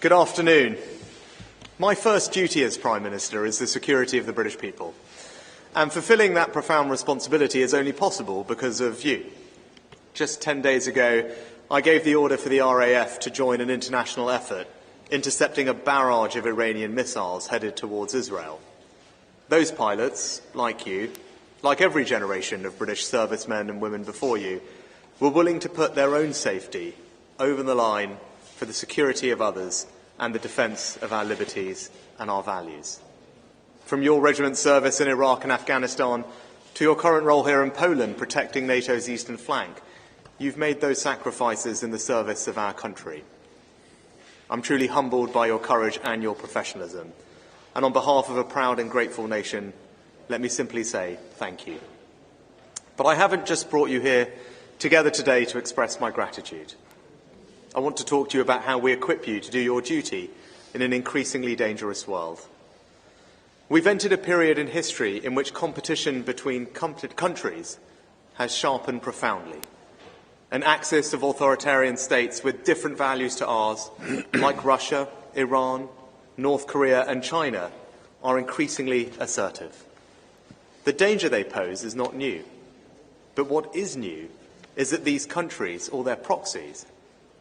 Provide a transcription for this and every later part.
Good afternoon. My first duty as Prime Minister is the security of the British people. And fulfilling that profound responsibility is only possible because of you. Just 10 days ago, I gave the order for the RAF to join an international effort intercepting a barrage of Iranian missiles headed towards Israel. Those pilots, like you, like every generation of British servicemen and women before you, were willing to put their own safety over the line for the security of others and the defence of our liberties and our values. From your regiment service in Iraq and Afghanistan to your current role here in Poland protecting NATO's eastern flank, you've made those sacrifices in the service of our country. I'm truly humbled by your courage and your professionalism. And on behalf of a proud and grateful nation, let me simply say thank you. But I haven't just brought you here together today to express my gratitude. I want to talk to you about how we equip you to do your duty in an increasingly dangerous world. We've entered a period in history in which competition between countries has sharpened profoundly. An axis of authoritarian states with different values to ours, like Russia, Iran, North Korea and China, are increasingly assertive. The danger they pose is not new. But what is new is that these countries, or their proxies,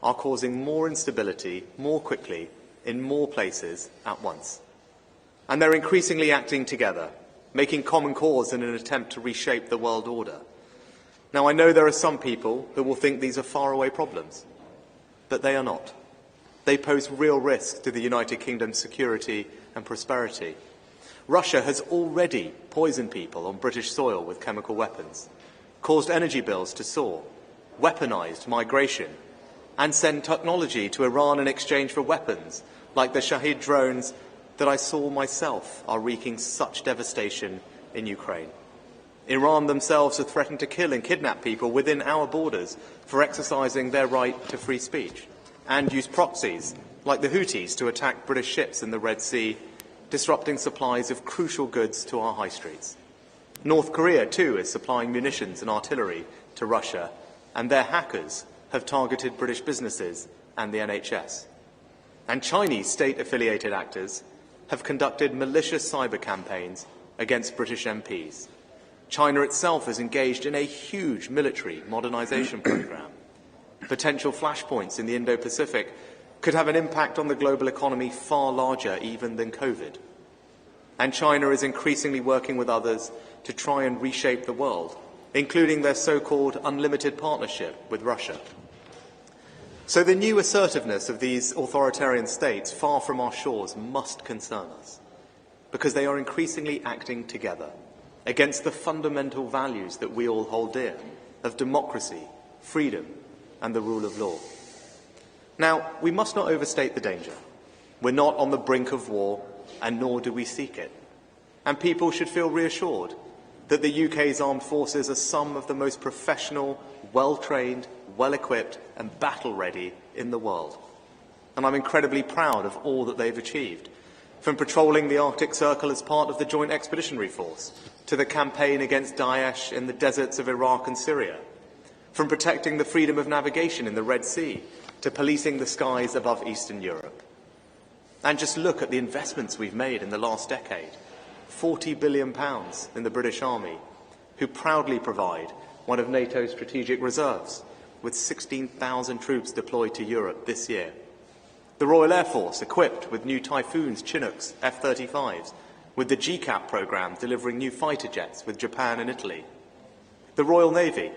are causing more instability more quickly in more places at once. And they're increasingly acting together, making common cause in an attempt to reshape the world order. Now, I know there are some people who will think these are faraway problems, but they are not. They pose real risk to the United Kingdom's security and prosperity. Russia has already poisoned people on British soil with chemical weapons, caused energy bills to soar, weaponised migration, and sent technology to Iran in exchange for weapons, like the Shahid drones that I saw myself are wreaking such devastation in Ukraine. Iran themselves have threatened to kill and kidnap people within our borders for exercising their right to free speech, and use proxies, like the Houthis, to attack British ships in the Red Sea, disrupting supplies of crucial goods to our high streets. North Korea, too, is supplying munitions and artillery to Russia, and their hackers have targeted British businesses and the NHS. And Chinese state-affiliated actors have conducted malicious cyber campaigns against British MPs. China itself is engaged in a huge military modernisation programme. Potential flashpoints in the Indo-Pacific could have an impact on the global economy far larger even than COVID. And China is increasingly working with others to try and reshape the world, including their so-called unlimited partnership with Russia. So the new assertiveness of these authoritarian states far from our shores must concern us, because they are increasingly acting together against the fundamental values that we all hold dear of democracy, freedom and the rule of law. Now, we must not overstate the danger. We're not on the brink of war, and nor do we seek it. And people should feel reassured that the UK's armed forces are some of the most professional, well-trained, well-equipped and battle-ready in the world. And I'm incredibly proud of all that they've achieved, from patrolling the Arctic Circle as part of the Joint Expeditionary Force, to the campaign against Daesh in the deserts of Iraq and Syria, from protecting the freedom of navigation in the Red Sea, to policing the skies above Eastern Europe. And just look at the investments we've made in the last decade. £40 billion in the British Army, who proudly provide one of NATO's strategic reserves, with 16,000 troops deployed to Europe this year. The Royal Air Force, equipped with new Typhoons, Chinooks, F-35s, with the GCAP programme delivering new fighter jets with Japan and Italy. The Royal Navy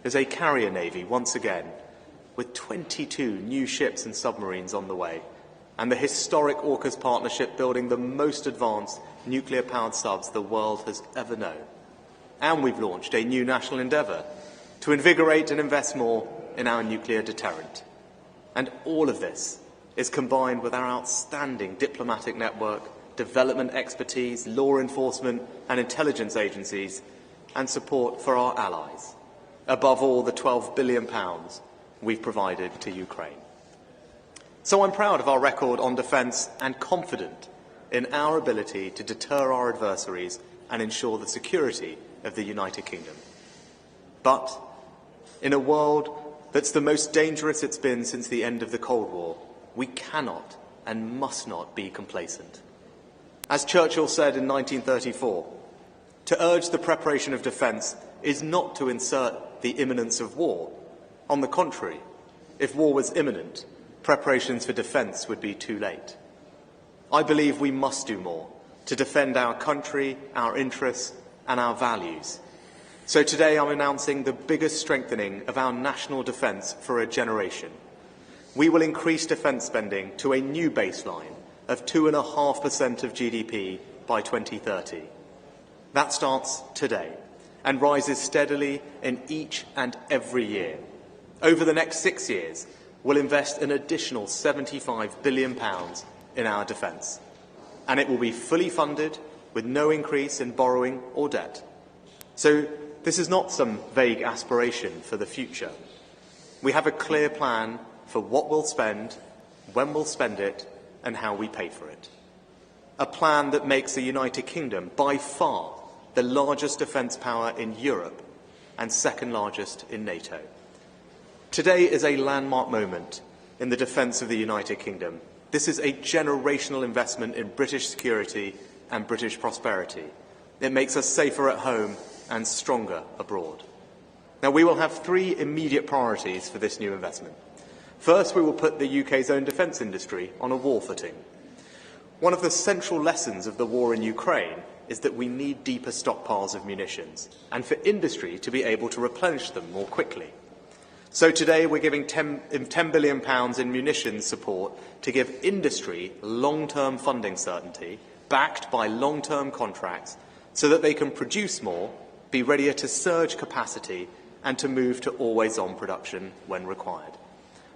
is a carrier navy once again, with 22 new ships and submarines on the way, and the historic AUKUS partnership building the most advanced nuclear-powered subs the world has ever known. And we've launched a new national endeavour to invigorate and invest more in our nuclear deterrent. And all of this is combined with our outstanding diplomatic network, development expertise, law enforcement and intelligence agencies, and support for our allies. Above all, the £12 billion we've provided to Ukraine. So I'm proud of our record on defence and confident in our ability to deter our adversaries and ensure the security of the United Kingdom. But in a world that's the most dangerous it's been since the end of the Cold War, we cannot and must not be complacent. As Churchill said in 1934, to urge the preparation of defence is not to insert the imminence of war. On the contrary, if war was imminent, preparations for defence would be too late. I believe we must do more to defend our country, our interests and our values. So today I'm announcing the biggest strengthening of our national defence for a generation. We will increase defence spending to a new baseline of 2.5% of GDP by 2030. That starts today and rises steadily in each and every year. Over the next 6 years, we'll invest an additional £75 billion in our defence. And it will be fully funded with no increase in borrowing or debt. So this is not some vague aspiration for the future. We have a clear plan for what we'll spend, when we'll spend it, and how we pay for it. A plan that makes the United Kingdom by far the largest defence power in Europe and second largest in NATO. Today is a landmark moment in the defence of the United Kingdom. This is a generational investment in British security and British prosperity. It makes us safer at home and stronger abroad. Now, we will have 3 immediate priorities for this new investment. First, we will put the UK's own defence industry on a war footing. One of the central lessons of the war in Ukraine is that we need deeper stockpiles of munitions and for industry to be able to replenish them more quickly. So today we're giving £10 billion in munitions support to give industry long-term funding certainty, backed by long-term contracts, so that they can produce more, be readier to surge capacity and to move to always-on production when required.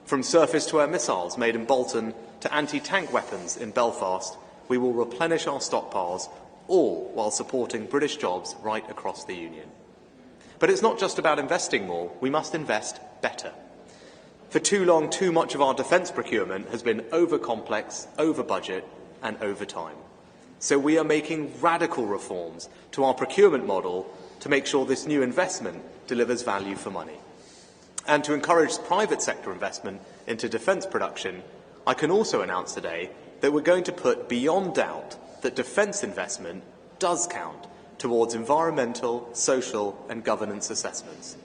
From surface-to-air missiles made in Bolton to anti-tank weapons in Belfast, we will replenish our stockpiles, all while supporting British jobs right across the Union. But it's not just about investing more, we must invest better. For too long, too much of our defence procurement has been over-complex, over-budget and over-time. So we are making radical reforms to our procurement model to make sure this new investment delivers value for money. And to encourage private sector investment into defence production, I can also announce today that we're going to put beyond doubt that defence investment does count towards environmental, social and governance assessments.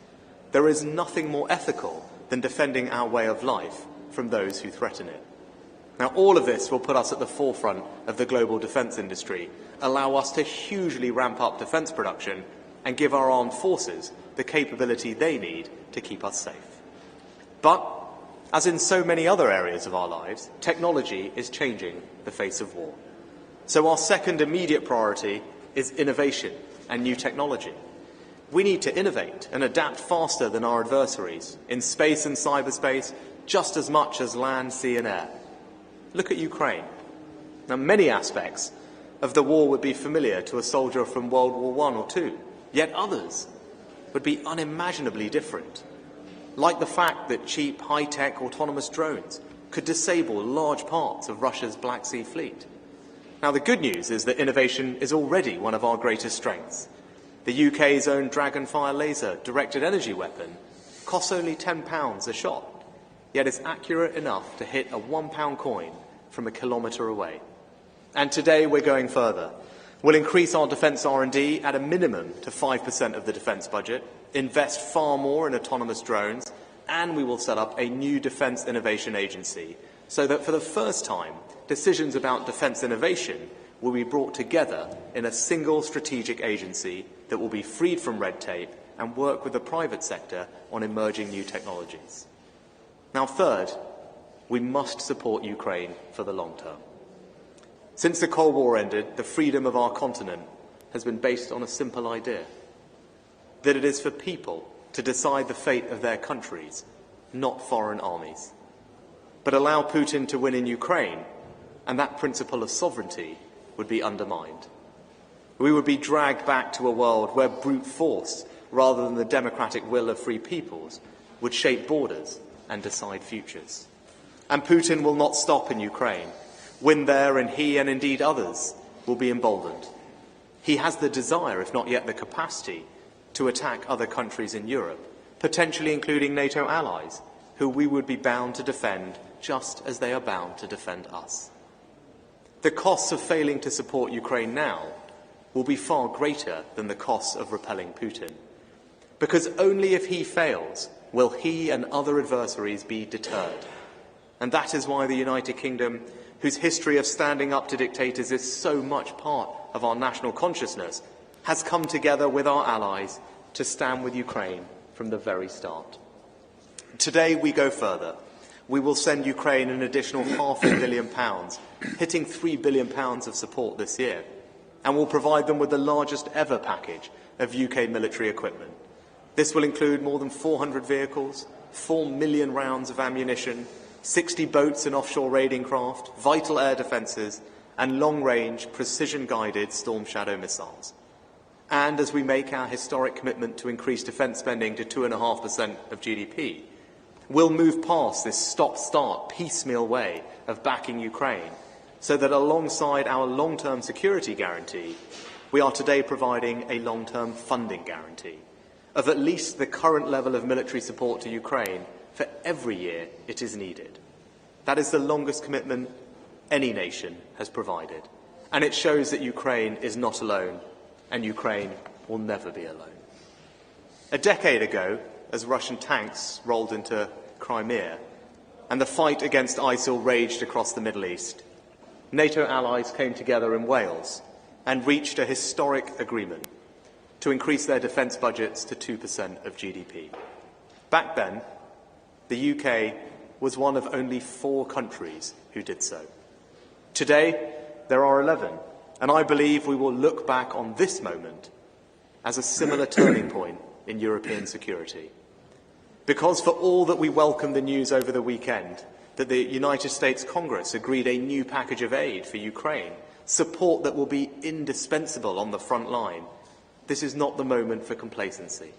There is nothing more ethical than defending our way of life from those who threaten it. Now, all of this will put us at the forefront of the global defence industry, allow us to hugely ramp up defence production and give our armed forces the capability they need to keep us safe. But, as in so many other areas of our lives, technology is changing the face of war. So our second immediate priority is innovation and new technology. We need to innovate and adapt faster than our adversaries in space and cyberspace, just as much as land, sea and air. Look at Ukraine. Now, many aspects of the war would be familiar to a soldier from World War I or II, yet others would be unimaginably different, like the fact that cheap, high-tech autonomous drones could disable large parts of Russia's Black Sea fleet. Now, the good news is that innovation is already one of our greatest strengths. The UK's own Dragonfire laser directed energy weapon costs only £10 a shot, yet is accurate enough to hit a £1 coin from a kilometre away. And today we're going further. We'll increase our defence R&D at a minimum to 5% of the defence budget, invest far more in autonomous drones, and we will set up a new Defence Innovation Agency so that for the first time, decisions about defence innovation will be brought together in a single strategic agency that will be freed from red tape and work with the private sector on emerging new technologies. Now, third, we must support Ukraine for the long term. Since the Cold War ended, the freedom of our continent has been based on a simple idea, that it is for people to decide the fate of their countries, not foreign armies. But allow Putin to win in Ukraine, and that principle of sovereignty would be undermined. We would be dragged back to a world where brute force, rather than the democratic will of free peoples, would shape borders and decide futures. And Putin will not stop in Ukraine. Win there, and he and indeed others will be emboldened. He has the desire, if not yet the capacity, to attack other countries in Europe, potentially including NATO allies, who we would be bound to defend just as they are bound to defend us. the costs of failing to support Ukraine now will be far greater than the costs of repelling Putin. Because only if he fails will he and other adversaries be deterred. And that is why the United Kingdom, whose history of standing up to dictators is so much part of our national consciousness, has come together with our allies to stand with Ukraine from the very start. Today we go further. We will send Ukraine an additional £500 million, hitting £3 billion of support this year, and will provide them with the largest ever package of UK military equipment. This will include more than 400 vehicles, 4 million rounds of ammunition, 60 boats and offshore raiding craft, vital air defences, and long-range, precision-guided Storm Shadow missiles. And as we make our historic commitment to increase defence spending to 2.5% of GDP, we'll move past this stop-start, piecemeal way of backing Ukraine, so that alongside our long-term security guarantee, we are today providing a long-term funding guarantee of at least the current level of military support to Ukraine for every year it is needed. That is the longest commitment any nation has provided, and it shows that Ukraine is not alone, and Ukraine will never be alone. A decade ago, as Russian tanks rolled into Crimea and the fight against ISIL raged across the Middle East, NATO allies came together in Wales and reached a historic agreement to increase their defence budgets to 2% of GDP. Back then, the UK was one of only 4 countries who did so. Today, there are 11, and I believe we will look back on this moment as a similar turning point in European security. Because for all that we welcome the news over the weekend that the United States Congress agreed a new package of aid for Ukraine, support that will be indispensable on the front line, this is not the moment for complacency.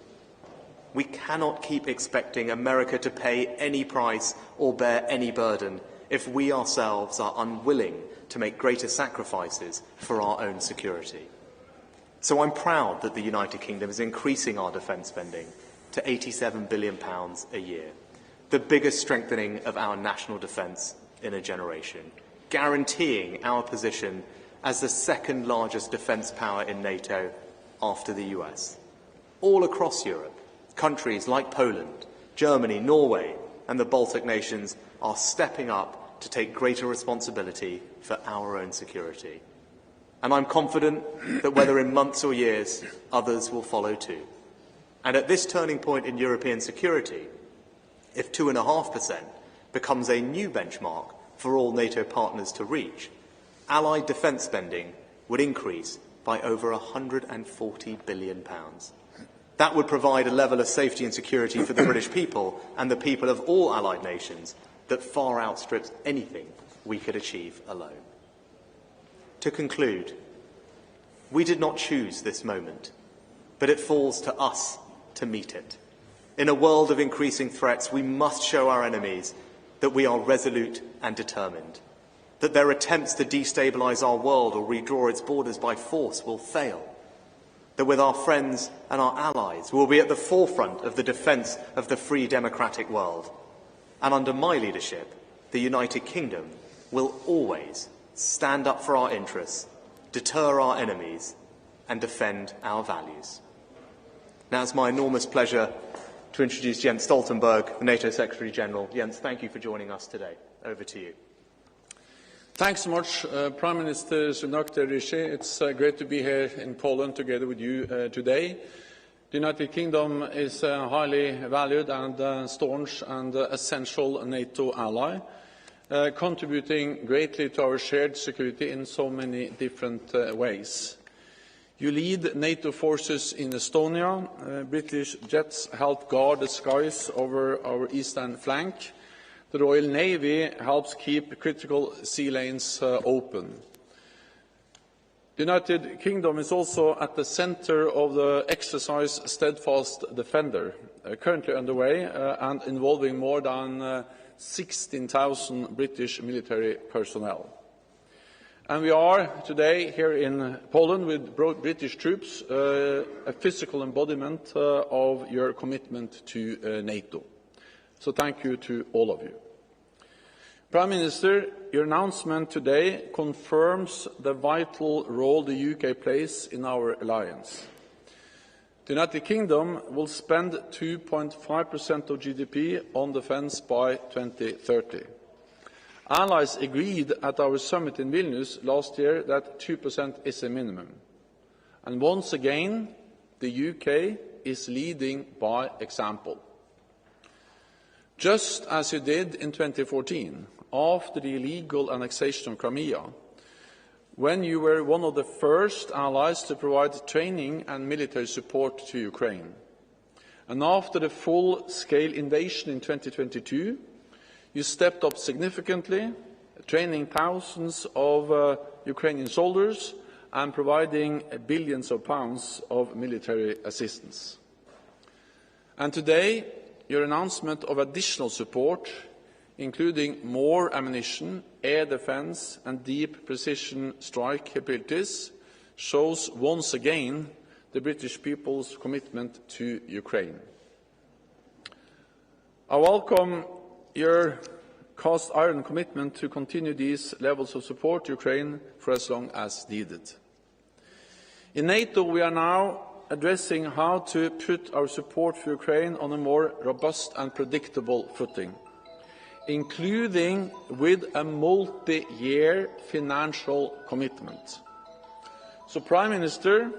We cannot keep expecting America to pay any price or bear any burden if we ourselves are unwilling to make greater sacrifices for our own security. So I'm proud that the United Kingdom is increasing our defence spending to £87 billion a year, the biggest strengthening of our national defence in a generation, guaranteeing our position as the second largest defence power in NATO after the US. All across Europe, countries like Poland, Germany, Norway, and the Baltic nations are stepping up to take greater responsibility for our own security. And I'm confident that whether in months or years, others will follow too. And at this turning point in European security, if 2.5% becomes a new benchmark for all NATO partners to reach, Allied defence spending would increase by over £140 billion. That would provide a level of safety and security for the British people and the people of all Allied nations that far outstrips anything we could achieve alone. To conclude, we did not choose this moment, but it falls to us to meet it. In a world of increasing threats, we must show our enemies that we are resolute and determined, that their attempts to destabilise our world or redraw its borders by force will fail, that with our friends and our allies we will be at the forefront of the defence of the free democratic world. And under my leadership, the United Kingdom will always stand up for our interests, deter our enemies, and defend our values. Now it's my enormous pleasure to introduce Jens Stoltenberg, the NATO Secretary-General. Jens, thank you for joining us today. Over to you. Thanks so much, Prime Minister Sunak, Rishi. It's great to be here in Poland together with you today. The United Kingdom is a highly valued and staunch and essential NATO ally, contributing greatly to our shared security in so many different ways. You lead NATO forces in Estonia. British jets help guard the skies over our eastern flank. The Royal Navy helps keep critical sea lanes open. The United Kingdom is also at the centre of the exercise Steadfast Defender, currently underway and involving more than 16,000 British military personnel. And we are today here in Poland with British troops, a physical embodiment of your commitment to NATO. So thank you to all of you. Prime Minister, your announcement today confirms the vital role the UK plays in our alliance. The United Kingdom will spend 2.5% of GDP on defence by 2030. Allies agreed at our summit in Vilnius last year that 2% is a minimum. And once again, the UK is leading by example. Just as you did in 2014, after the illegal annexation of Crimea, when you were one of the first allies to provide training and military support to Ukraine. And after the full-scale invasion in 2022, you stepped up significantly, training thousands of Ukrainian soldiers and providing billions of pounds of military assistance. And today, your announcement of additional support, including more ammunition, air defence and deep precision strike capabilities, shows once again the British people's commitment to Ukraine. I welcome your cast iron commitment to continue these levels of support to Ukraine for as long as needed. In NATO, we are now addressing how to put our support for Ukraine on a more robust and predictable footing, including with a multi-year financial commitment. So, Prime Minister,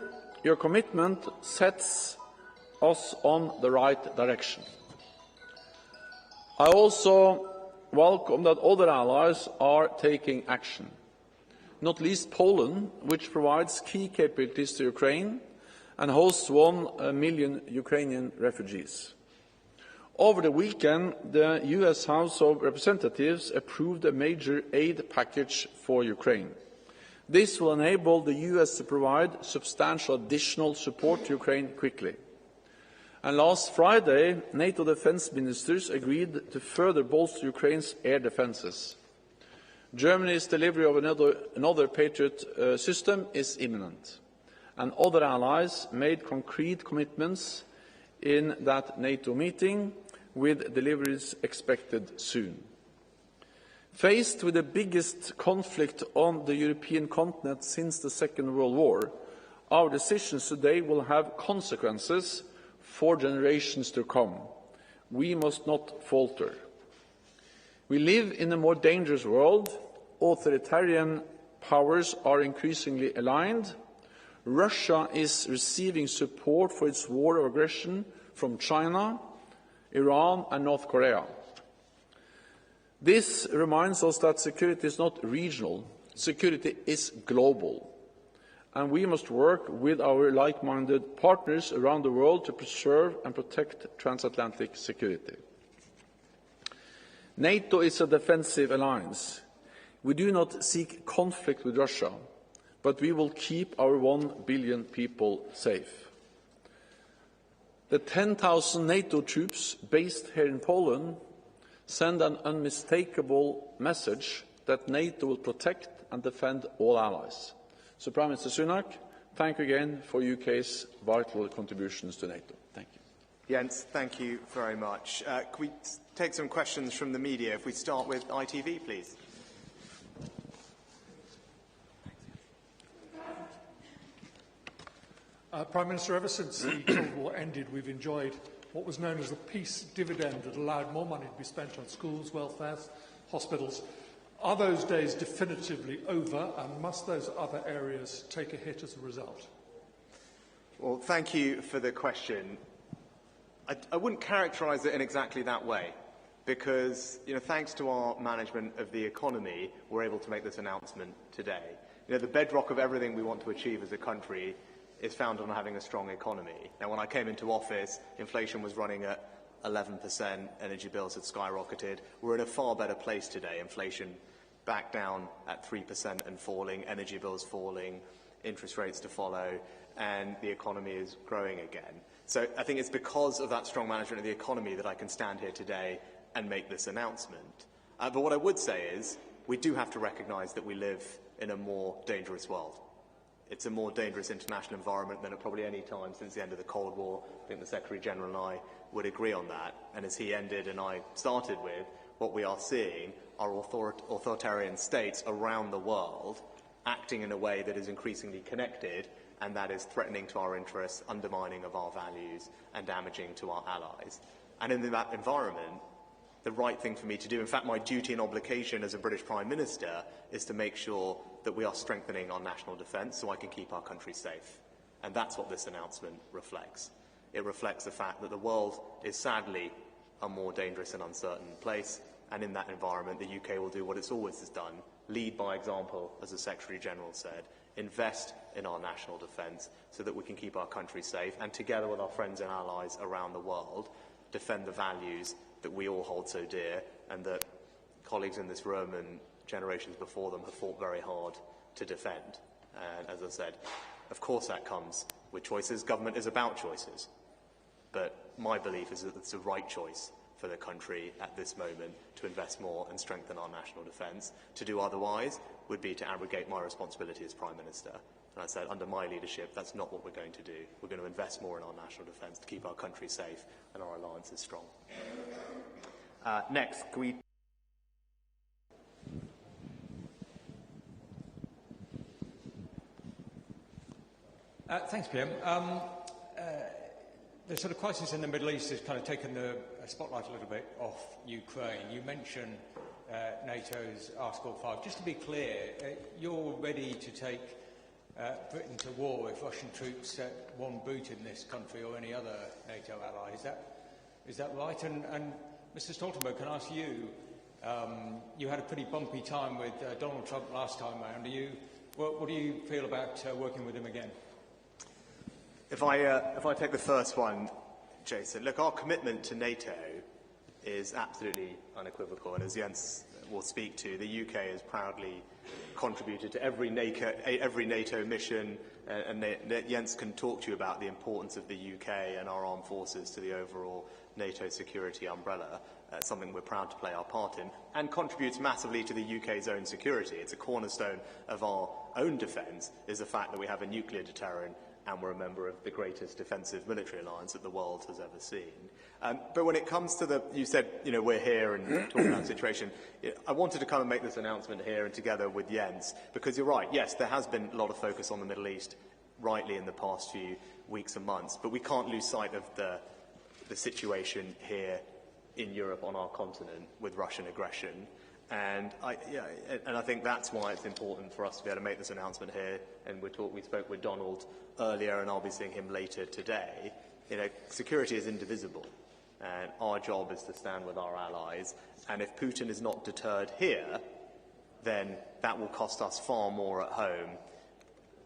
your commitment sets us on the right direction. I also welcome that other allies are taking action, not least Poland, which provides key capabilities to Ukraine and hosts 1 million Ukrainian refugees. Over the weekend, the US House of Representatives approved a major aid package for Ukraine. This will enable the US to provide substantial additional support to Ukraine quickly. And last Friday, NATO defence ministers agreed to further bolster Ukraine's air defences. Germany's delivery of another Patriot system is imminent, and other allies made concrete commitments in that NATO meeting, with deliveries expected soon. Faced with the biggest conflict on the European continent since the Second World War, our decisions today will have consequences for generations to come. We must not falter. We live in a more dangerous world. Authoritarian powers are increasingly aligned. Russia is receiving support for its war of aggression from China, Iran and North Korea. This reminds us that security is not regional, security is global, and we must work with our like-minded partners around the world to preserve and protect transatlantic security. NATO is a defensive alliance. We do not seek conflict with Russia, but we will keep our 1 billion people safe. The 10,000 NATO troops based here in Poland send an unmistakable message that NATO will protect and defend all allies. So, Prime Minister Sunak, thank you again for UK's vital contributions to NATO. Thank you. Jens, thank you very much. Can we take some questions from the media? If we start with ITV, please. Prime Minister, ever since the Cold War ended, we've enjoyed what was known as the peace dividend that allowed more money to be spent on schools, welfare, hospitals. Are those days definitively over, and must those other areas take a hit as a result? Well, thank you for the question. I wouldn't characterise it in exactly that way, because, thanks to our management of the economy, we're able to make this announcement today. The bedrock of everything we want to achieve as a country is found on having a strong economy. Now, when I came into office, inflation was running at 11%, energy bills had skyrocketed. We're in a far better place today. Inflation back down at 3% and falling, energy bills falling, interest rates to follow, and the economy is growing again. So I think it's because of that strong management of the economy that I can stand here today and make this announcement. But what I would say is we do have to recognise that we live in a more dangerous world. It's a more dangerous international environment than at probably any time since the end of the Cold War. I think the Secretary-General and I would agree on that. And as he ended and I started with, what we are seeing are authoritarian states around the world acting in a way that is increasingly connected and that is threatening to our interests, undermining of our values and damaging to our allies. And in that environment, the right thing for me to do, in fact my duty and obligation as a British Prime Minister, is to make sure that we are strengthening our national defence so I can keep our country safe. And that's what this announcement reflects. It reflects the fact that the world is sadly a more dangerous and uncertain place, and in that environment the UK will do what it's always done, lead by example, as the Secretary-General said, invest in our national defence so that we can keep our country safe, and together with our friends and allies around the world, defend the values that we all hold so dear and that colleagues in this room and generations before them have fought very hard to defend. And as I said, of course that comes with choices. Government is about choices. But my belief is that it's the right choice for the country at this moment to invest more and strengthen our national defence. To do otherwise would be to abrogate my responsibility as Prime Minister. And I said, under my leadership, that's not what we're going to do. We're going to invest more in our national defence to keep our country safe and our alliances strong. Next, can we... Thanks, PM. The sort of crisis in the Middle East has kind of taken the spotlight a little bit off Ukraine. You mentioned NATO's Article 5. Just to be clear, you're ready to take Britain to war if Russian troops set one boot in this country or any other NATO ally. Is that right? And Mr. Stoltenberg, can I ask you, you had a pretty bumpy time with Donald Trump last time round. What do you feel about working with him again? If I take the first one, Jason, look, our commitment to NATO is absolutely unequivocal, and as Jens will speak to, the UK has proudly contributed to every NATO mission, and Jens can talk to you about the importance of the UK and our armed forces to the overall NATO security umbrella, something we're proud to play our part in, and contributes massively to the UK's own security. It's a cornerstone of our own defence, is the fact that we have a nuclear deterrent and we're a member of the greatest defensive military alliance that the world has ever seen. But when it comes to you said, we're here and talking about the situation, I wanted to kind of make this announcement here and together with Jens, because you're right, yes, there has been a lot of focus on the Middle East, rightly, in the past few weeks and months, but we can't lose sight of the situation here in Europe, on our continent, with Russian aggression. And I think that's why it's important for us to be able to make this announcement here. And we spoke with Donald earlier, and I'll be seeing him later today. Security is indivisible, and our job is to stand with our allies. And if Putin is not deterred here, then that will cost us far more at home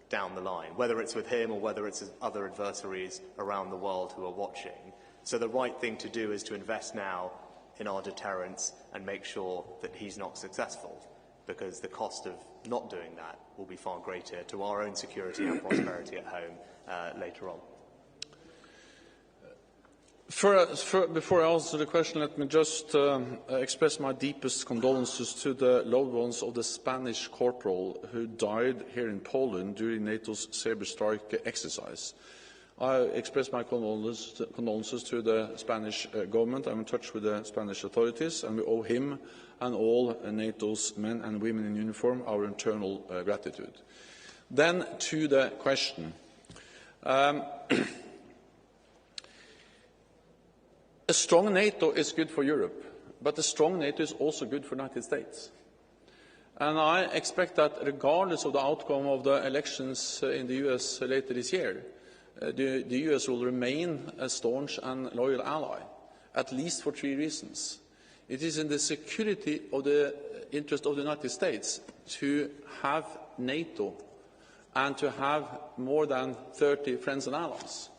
down the line, whether it's with him or whether it's other adversaries around the world who are watching. So the right thing to do is to invest now in our deterrence and make sure that he's not successful, because the cost of not doing that will be far greater to our own security and prosperity at home later on. Before I answer the question, let me just express my deepest condolences to the loved ones of the Spanish corporal who died here in Poland during NATO's Sabre Strike exercise. I express my condolences to the Spanish government. I'm in touch with the Spanish authorities, and we owe him and all NATO's men and women in uniform our eternal gratitude. Then to the question. A strong NATO is good for Europe, but a strong NATO is also good for the United States. And I expect that regardless of the outcome of the elections in the US later this year, the US will remain a staunch and loyal ally, at least for 3 reasons. It is in the security of the interest of the United States to have NATO and to have more than 30 friends and allies.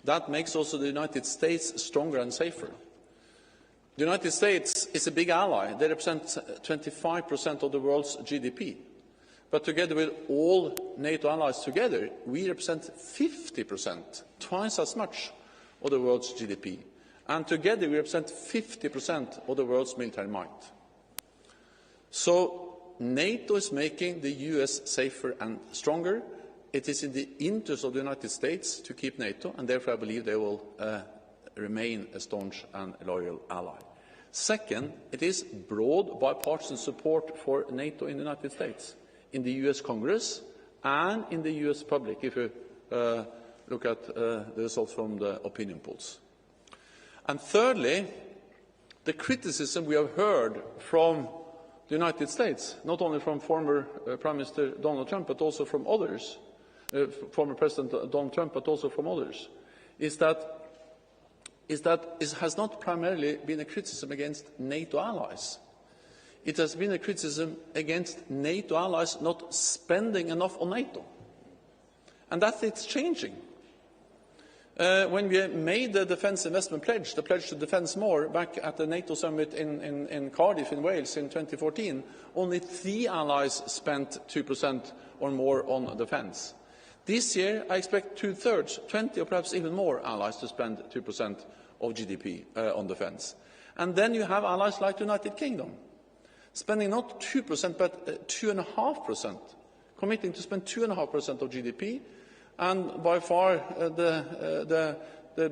That makes also the United States stronger and safer. The United States is a big ally. They represent 25% of the world's GDP. But together with all NATO allies together, we represent 50%, twice as much of the world's GDP. And together we represent 50% of the world's military might. So NATO is making the US safer and stronger. It is in the interest of the United States to keep NATO, and therefore I believe they will remain a staunch and loyal ally. Second, it is broad bipartisan support for NATO in the United States, in the US Congress and in the US public, if you look at the results from the opinion polls. And thirdly, the criticism we have heard from the United States, not only from former Prime Minister Donald Trump, but also from others, former President Donald Trump, but also from others, is that it has not primarily been a criticism against NATO allies. It has been a criticism against NATO allies not spending enough on NATO. And that it's changing. When we made the defence investment pledge, the pledge to defence more, back at the NATO summit in Cardiff in Wales in 2014, only 3 allies spent 2% or more on defence. This year, I expect 2/3, 20 or perhaps even more allies to spend 2% of GDP on defence. And then you have allies like the United Kingdom, spending not 2% but 2.5%, committing to spend 2.5% of GDP, and by far the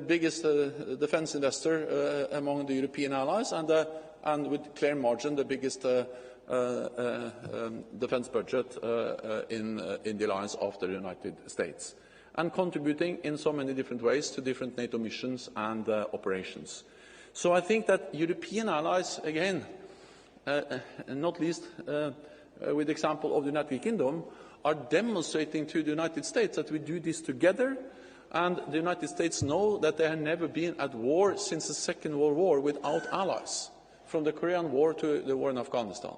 biggest defence investor among the European allies, and with clear margin the biggest defence budget in the alliance after the United States, and contributing in so many different ways to different NATO missions and operations. So I think that European allies, again, not least with the example of the United Kingdom, are demonstrating to the United States that we do this together, and the United States know that they have never been at war since the Second World War without allies, from the Korean War to the war in Afghanistan.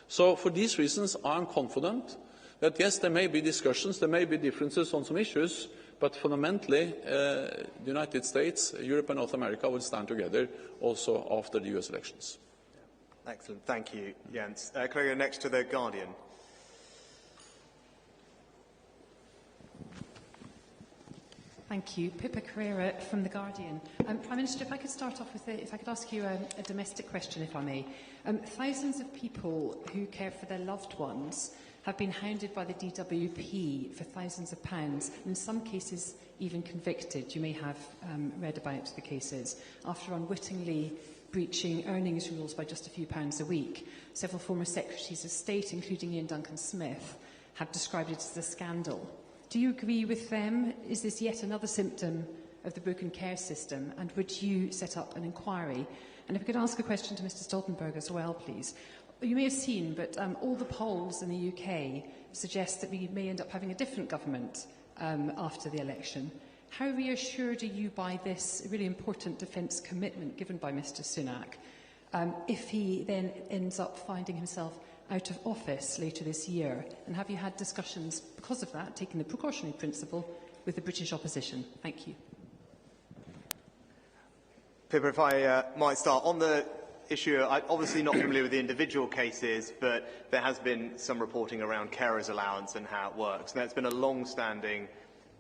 So for these reasons, I am confident that, yes, there may be discussions, there may be differences on some issues, but fundamentally, the United States, Europe and North America will stand together also after the US elections. Excellent. Thank you, Jens. Can I go next to The Guardian? Thank you. Pippa Carrera from The Guardian. Prime Minister, if I could start off with if I could ask you a domestic question, if I may. Thousands of people who care for their loved ones have been hounded by the DWP for thousands of pounds, and in some cases even convicted. You may have read about the cases, after unwittingly breaching earnings rules by just a few pounds a week. Several former Secretaries of State, including Ian Duncan-Smith, have described it as a scandal. Do you agree with them? Is this yet another symptom of the broken care system? And would you set up an inquiry? And if I could ask a question to Mr Stoltenberg as well, please. You may have seen, but all the polls in the UK suggest that we may end up having a different government after the election. How reassured are you by this really important defence commitment given by Mr Sunak if he then ends up finding himself out of office later this year? And have you had discussions, because of that, taking the precautionary principle with the British opposition? Thank you. Pippa, if I might start. On the issue, I'm obviously not familiar with the individual cases, but there has been some reporting around carers' allowance and how it works. Now, it's been a long-standing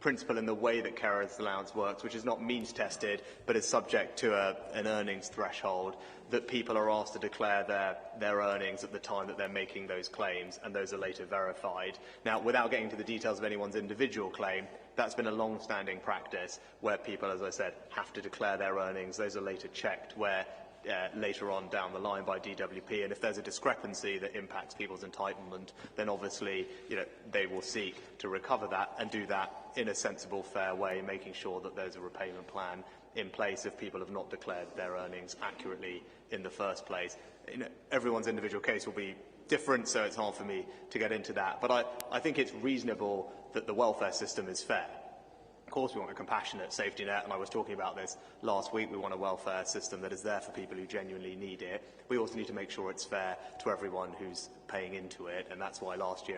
principle in the way that carers' allowance works, which is not means-tested, but is subject to an earnings threshold, that people are asked to declare their earnings at the time that they're making those claims, and those are later verified. Now, without getting into the details of anyone's individual claim, that's been a long-standing practice where people, as I said, have to declare their earnings. Those are later checked where later on down the line by DWP, and if there's a discrepancy that impacts people's entitlement, then obviously they will seek to recover that and do that in a sensible, fair way, making sure that there's a repayment plan in place if people have not declared their earnings accurately in the first place. Everyone's individual case will be different, so it's hard for me to get into that. But I think it's reasonable that the welfare system is fair. Of course, we want a compassionate safety net, and I was talking about this last week. We want a welfare system that is there for people who genuinely need it. We also need to make sure it's fair to everyone who's paying into it, and that's why last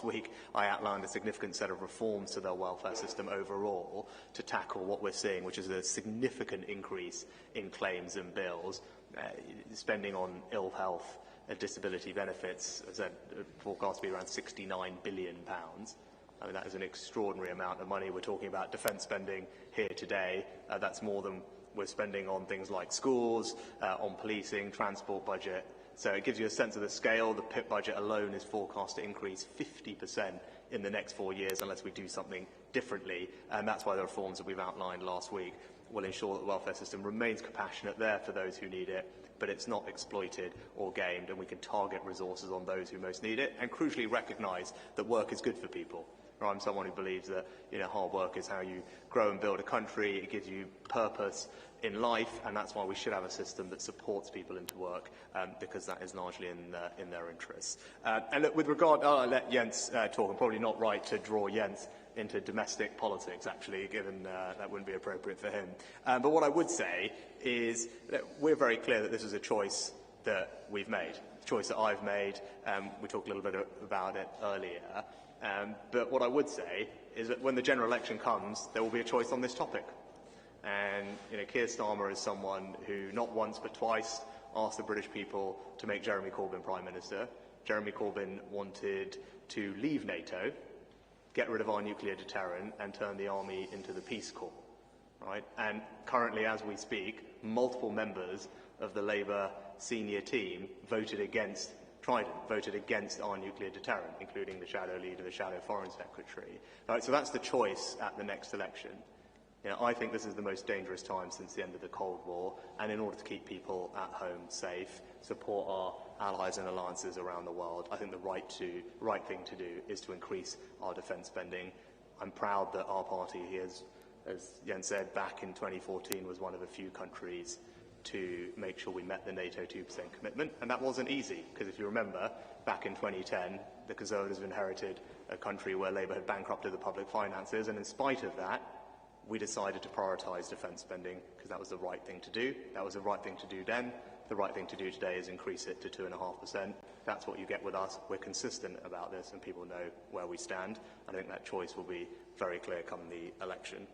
week, I outlined a significant set of reforms to the welfare system overall to tackle what we're seeing, which is a significant increase in claims and bills, spending on ill health and disability benefits, as I said, forecast to be around £69 billion. I mean, that is an extraordinary amount of money. We're talking about defence spending here today. That's more than we're spending on things like schools, on policing, transport budget. So it gives you a sense of the scale. The PIP budget alone is forecast to increase 50% in the next 4 years unless we do something differently. And that's why the reforms that we've outlined last week will ensure that the welfare system remains compassionate, there for those who need it, but it's not exploited or gamed, and we can target resources on those who most need it, and crucially recognise that work is good for people. I'm someone who believes that hard work is how you grow and build a country. It gives you purpose in life, and that's why we should have a system that supports people into work, because that is largely in their interests. And look, with regard, I'll let Jens talk. I'm probably not right to draw Jens into domestic politics, actually, given that wouldn't be appropriate for him. But what I would say is that we're very clear that this is a choice that we've made, a choice that I've made. We talked a little bit about it earlier. But what I would say is that when the general election comes, there will be a choice on this topic. And Keir Starmer is someone who not once but twice asked the British people to make Jeremy Corbyn Prime Minister. Jeremy Corbyn wanted to leave NATO, get rid of our nuclear deterrent, and turn the army into the Peace Corps. Right? And currently, as we speak, multiple members of the Labour senior team voted against Trident, voted against our nuclear deterrent, including the shadow leader, the shadow foreign secretary. Right, so that's the choice at the next election. I think this is the most dangerous time since the end of the Cold War, and in order to keep people at home safe, support our allies and alliances around the world, I think the right thing to do is to increase our defence spending. I'm proud that our party, as Jens said, back in 2014 was one of a few countries to make sure we met the NATO 2% commitment. And that wasn't easy, because if you remember, back in 2010, the Conservatives inherited a country where Labour had bankrupted the public finances, and in spite of that, we decided to prioritise defence spending, because that was the right thing to do. That was the right thing to do then. The right thing to do today is increase it to 2.5%. That's what you get with us. We're consistent about this, and people know where we stand. I think that choice will be very clear come the election.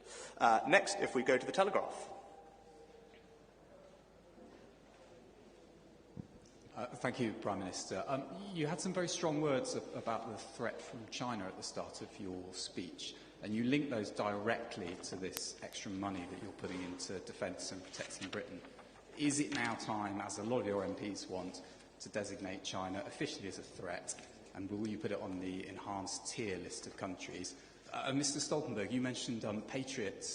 Next, if we go to the Telegraph. Thank you, Prime Minister. You had some very strong words about the threat from China at the start of your speech, and you linked those directly to this extra money that you're putting into defence and protecting Britain. Is it now time, as a lot of your MPs want, to designate China officially as a threat, and will you put it on the enhanced tier list of countries? Mr Stoltenberg, you mentioned Patriot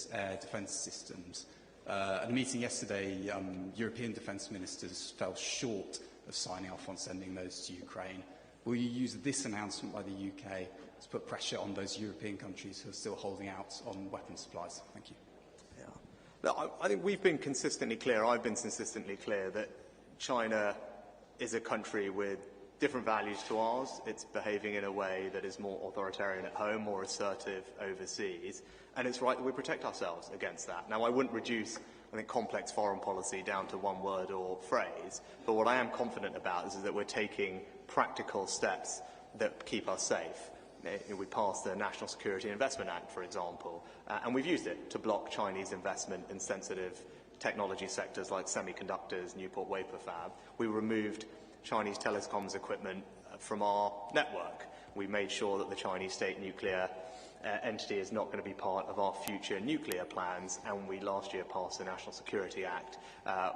defence systems. At a meeting yesterday, European defence ministers fell short of signing off on sending those to Ukraine. Will you use this announcement by the UK to put pressure on those European countries who are still holding out on weapons supplies? Thank you. Yeah. Look, I think we've been consistently clear, I've been consistently clear, that China is a country with different values to ours. It's behaving in a way that is more authoritarian at home, more assertive overseas, and it's right that we protect ourselves against that. Now, I wouldn't reduce, I think, complex foreign policy down to one word or phrase, but what I am confident about is that we're taking practical steps that keep us safe. We passed the National Security Investment Act, for example, and we've used it to block Chinese investment in sensitive technology sectors like semiconductors, Newport wafer fab. We removed Chinese telecoms equipment from our network. We made sure that the Chinese state nuclear entity is not going to be part of our future nuclear plans, and we last year passed the National Security Act,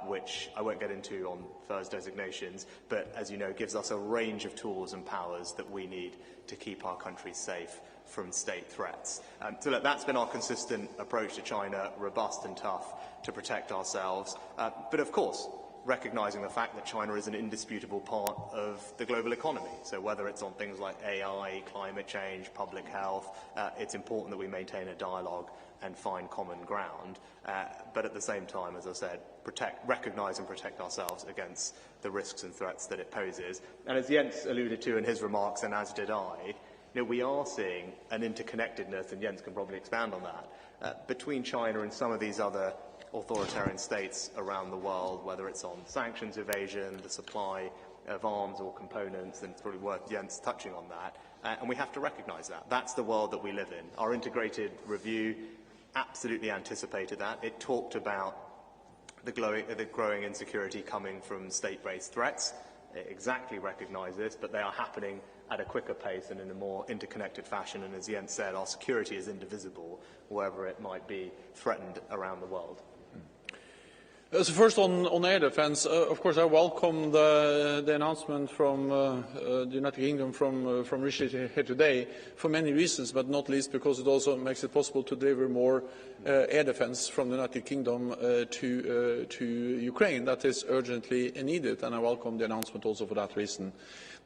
which I won't get into on first designations, but as you know, gives us a range of tools and powers that we need to keep our country safe from state threats. So look, that's been our consistent approach to China, robust and tough to protect ourselves, but of course, recognising the fact that China is an indisputable part of the global economy. So whether it's on things like AI, climate change, public health, it's important that we maintain a dialogue and find common ground. But at the same time, as I said, recognise and protect ourselves against the risks and threats that it poses. And as Jens alluded to in his remarks, and as did I, we are seeing an interconnectedness, and Jens can probably expand on that, between China and some of these other authoritarian states around the world, whether it's on sanctions evasion, the supply of arms or components, and it's probably worth Jens touching on that. And we have to recognise that. That's the world that we live in. Our integrated review absolutely anticipated that. It talked about the growing insecurity coming from state-based threats. It exactly recognised this, but they are happening at a quicker pace and in a more interconnected fashion. And as Jens said, our security is indivisible wherever it might be threatened around the world. So first on air defence, of course I welcome the announcement from the United Kingdom from Rishi here today for many reasons, but not least because it also makes it possible to deliver more air defence from the United Kingdom to Ukraine. That is urgently needed, and I welcome the announcement also for that reason.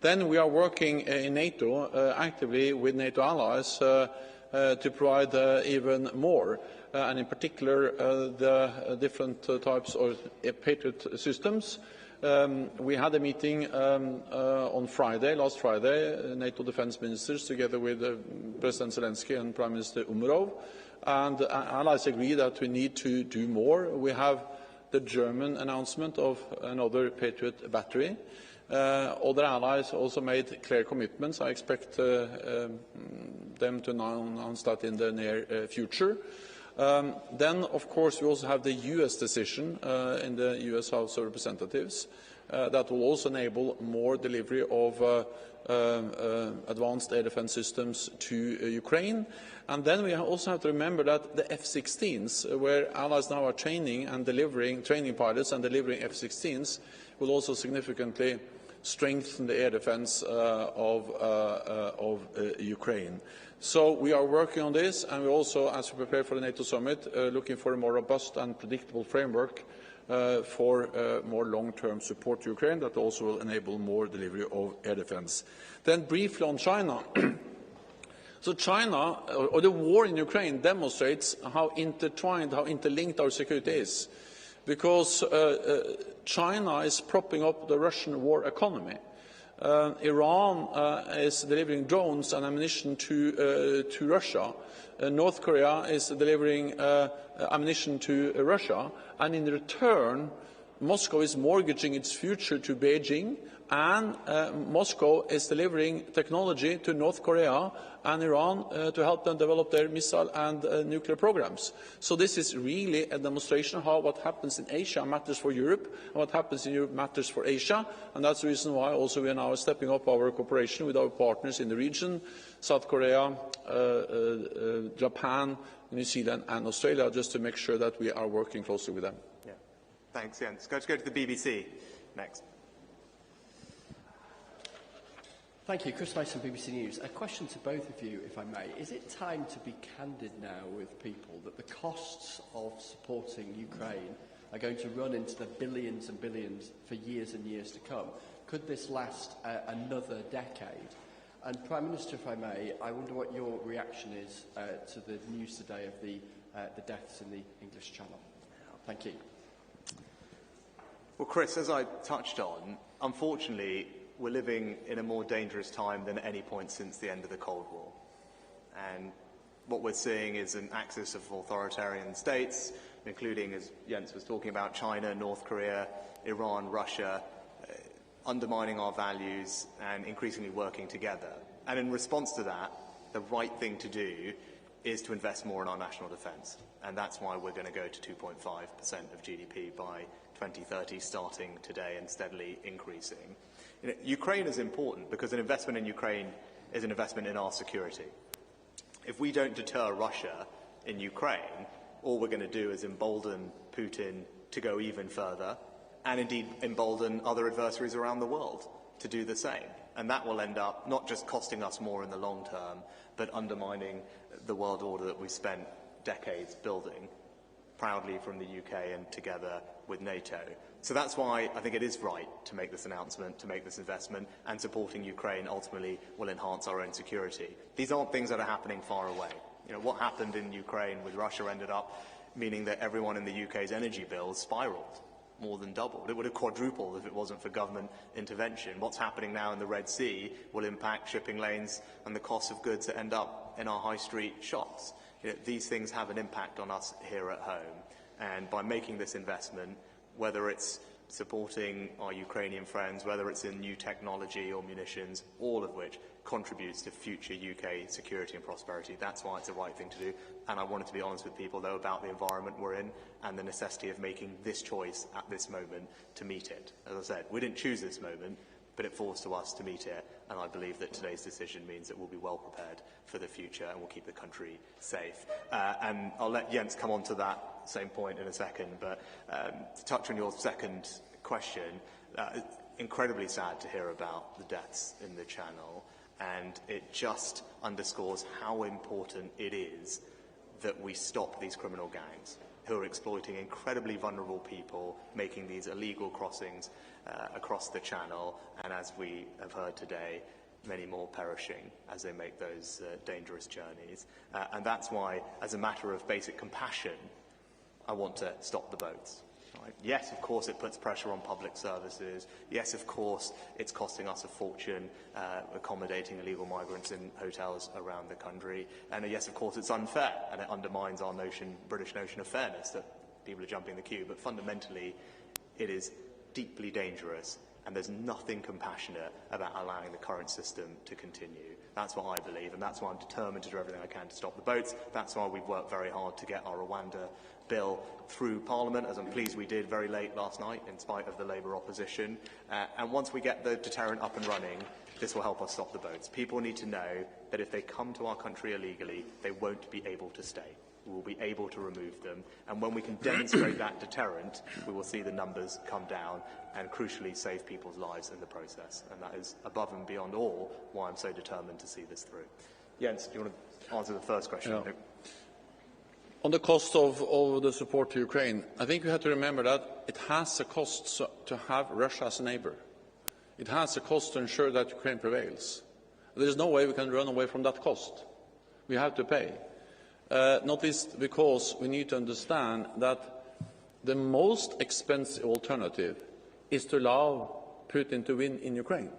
Then we are working in NATO actively with NATO allies to provide even more. And in particular the different types of Patriot systems. We had a meeting on Friday, last Friday, NATO defence ministers together with President Zelensky and Prime Minister Umrov, and allies agree that we need to do more. We have the German announcement of another Patriot battery. Other allies also made clear commitments. I expect them to announce that in the near future. Then, of course, we also have the US decision in the US House of Representatives that will also enable more delivery of advanced air defence systems to Ukraine. And then we also have to remember that the F-16s, where allies now are training pilots and delivering F-16s, will also significantly strengthen the air defence of Ukraine. So we are working on this, and we also, as we prepare for the NATO summit, looking for a more robust and predictable framework for more long-term support to Ukraine that also will enable more delivery of air defence. Then briefly on China. So China, or the war in Ukraine, demonstrates how intertwined, how interlinked our security is, because China is propping up the Russian war economy. Iran is delivering drones and ammunition to Russia. North Korea is delivering ammunition to Russia, and in return, Moscow is mortgaging its future to Beijing, and Moscow is delivering technology to North Korea and Iran to help them develop their missile and nuclear programs. So this is really a demonstration of how what happens in Asia matters for Europe, and what happens in Europe matters for Asia, and that's the reason why also we are now stepping up our cooperation with our partners in the region, South Korea, Japan, New Zealand and Australia, just to make sure that we are working closely with them. Yeah. Thanks, Jens. Let's go to the BBC next. Thank you. Chris Mason, BBC News. A question to both of you, if I may. Is it time to be candid now with people that the costs of supporting Ukraine are going to run into the billions and billions for years and years to come? Could this last another decade? And Prime Minister, if I may, I wonder what your reaction is to the news today of the deaths in the English Channel. Thank you. Well, Chris, as I touched on, unfortunately, we're living in a more dangerous time than at any point since the end of the Cold War. And what we're seeing is an axis of authoritarian states, including, as Jens was talking about, China, North Korea, Iran, Russia, undermining our values and increasingly working together. And in response to that, the right thing to do is to invest more in our national defence. And that's why we're going to go to 2.5% of GDP by 2030, starting today and steadily increasing. Ukraine is important because an investment in Ukraine is an investment in our security. If we don't deter Russia in Ukraine, all we're going to do is embolden Putin to go even further, and indeed embolden other adversaries around the world to do the same. And that will end up not just costing us more in the long term, but undermining the world order that we've spent decades building, proudly from the UK and together with NATO. So that's why I think it is right to make this announcement, to make this investment, and supporting Ukraine ultimately will enhance our own security. These aren't things that are happening far away. You know, what happened in Ukraine with Russia ended up meaning that everyone in the UK's energy bills spiraled, more than doubled. It would have quadrupled if it wasn't for government intervention. What's happening now in the Red Sea will impact shipping lanes and the cost of goods that end up in our high street shops. You know, these things have an impact on us here at home. And by making this investment, whether it's supporting our Ukrainian friends, whether it's in new technology or munitions, all of which contributes to future UK security and prosperity. That's why it's the right thing to do. And I wanted to be honest with people, though, about the environment we're in and the necessity of making this choice at this moment to meet it. As I said, we didn't choose this moment, but it falls to us to meet it, and I believe that today's decision means that we'll be well prepared for the future and we'll keep the country safe. And I'll let Jens come on to that same point in a second, but to touch on your second question, incredibly sad to hear about the deaths in the Channel, and it just underscores how important it is that we stop these criminal gangs who are exploiting incredibly vulnerable people, making these illegal crossings across the Channel, and as we have heard today, many more perishing as they make those dangerous journeys. And that's why, as a matter of basic compassion, I want to stop the boats. Right? Yes, of course, it puts pressure on public services. Yes, of course, it's costing us a fortune accommodating illegal migrants in hotels around the country. And yes, of course, it's unfair, and it undermines our British notion of fairness, that people are jumping the queue. But fundamentally, it is deeply dangerous, and there's nothing compassionate about allowing the current system to continue. That's what I believe, and that's why I'm determined to do everything I can to stop the boats. That's why we've worked very hard to get our Rwanda bill through Parliament, as I'm pleased we did very late last night, in spite of the Labour opposition. And once we get the deterrent up and running, this will help us stop the boats. People need to know that if they come to our country illegally, they won't be able to stay. We will be able to remove them. And when we can demonstrate that deterrent, we will see the numbers come down and, crucially, save people's lives in the process. And that is above and beyond all why I'm so determined to see this through. Jens, do you want to answer the first question? Yeah. On the cost of the support to Ukraine, I think we have to remember that it has a cost to have Russia as a neighbour. It has a cost to ensure that Ukraine prevails. There is no way we can run away from that cost. We have to pay. Not least because we need to understand that the most expensive alternative is to allow Putin to win in Ukraine.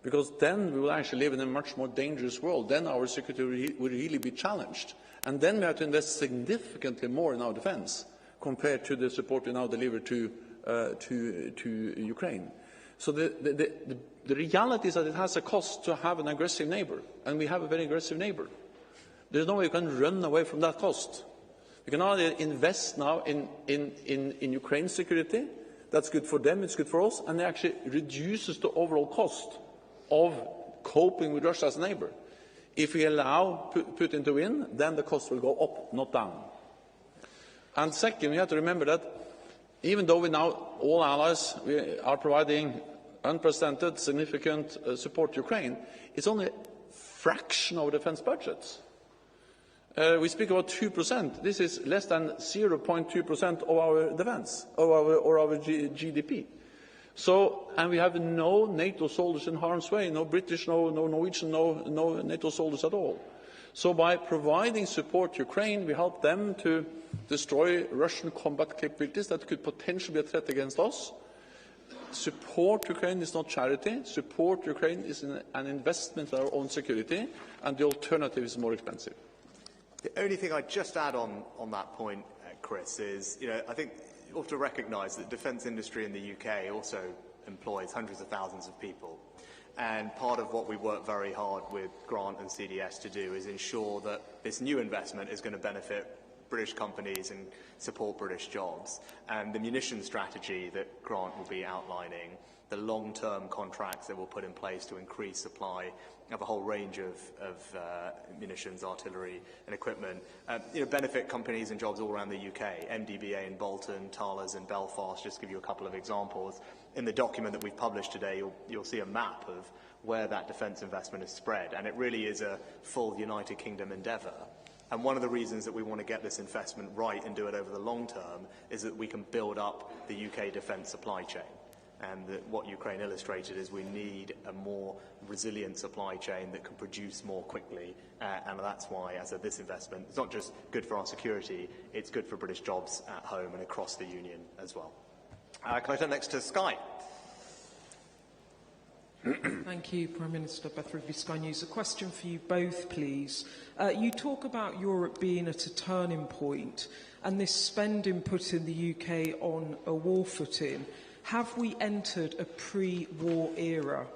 Because then we will actually live in a much more dangerous world. Then our security will really be challenged. And then we have to invest significantly more in our defence compared to the support we now deliver to Ukraine. So the reality is that it has a cost to have an aggressive neighbour, and we have a very aggressive neighbour. There is no way you can run away from that cost. We can only invest now in Ukraine's security. That's good for them, it's good for us, and it actually reduces the overall cost of coping with Russia as a neighbour. If we allow Putin to win, then the cost will go up, not down. And second, we have to remember that even though we now, all allies, we are providing unprecedented, significant support to Ukraine, it's only a fraction of defence budgets. We speak about 2%. This is less than 0.2% of our defence, or our GDP. So, and we have no NATO soldiers in harm's way, no British, no Norwegian, no NATO soldiers at all. So by providing support to Ukraine, we help them to destroy Russian combat capabilities that could potentially be a threat against us. Support to Ukraine is not charity. Support to Ukraine is an investment in our own security, and the alternative is more expensive. The only thing I'd just add on that point, Chris, is, I think you have to recognise that the defence industry in the UK also employs hundreds of thousands of people. And part of what we work very hard with Grant and CDS to do is ensure that this new investment is going to benefit British companies and support British jobs. And the munitions strategy that Grant will be outlining, the long-term contracts that we'll put in place to increase supply of a whole range of munitions, artillery and equipment, benefit companies and jobs all around the UK. MDBA in Bolton, Talas in Belfast, just to give you a couple of examples. In the document that we've published today, you'll see a map of where that defence investment is spread, and it really is a full United Kingdom endeavour. And one of the reasons that we want to get this investment right and do it over the long term is that we can build up the UK defence supply chain. And what Ukraine illustrated is we need a more resilient supply chain that can produce more quickly. And that's why, as I said, this investment is not just good for our security, it's good for British jobs at home and across the Union as well. Can I turn next to Sky? Thank you, Prime Minister. Beth Rigby, Sky News. A question for you both, please. You talk about Europe being at a turning point and this spending put in the UK on a war footing. Have we entered a pre-war era?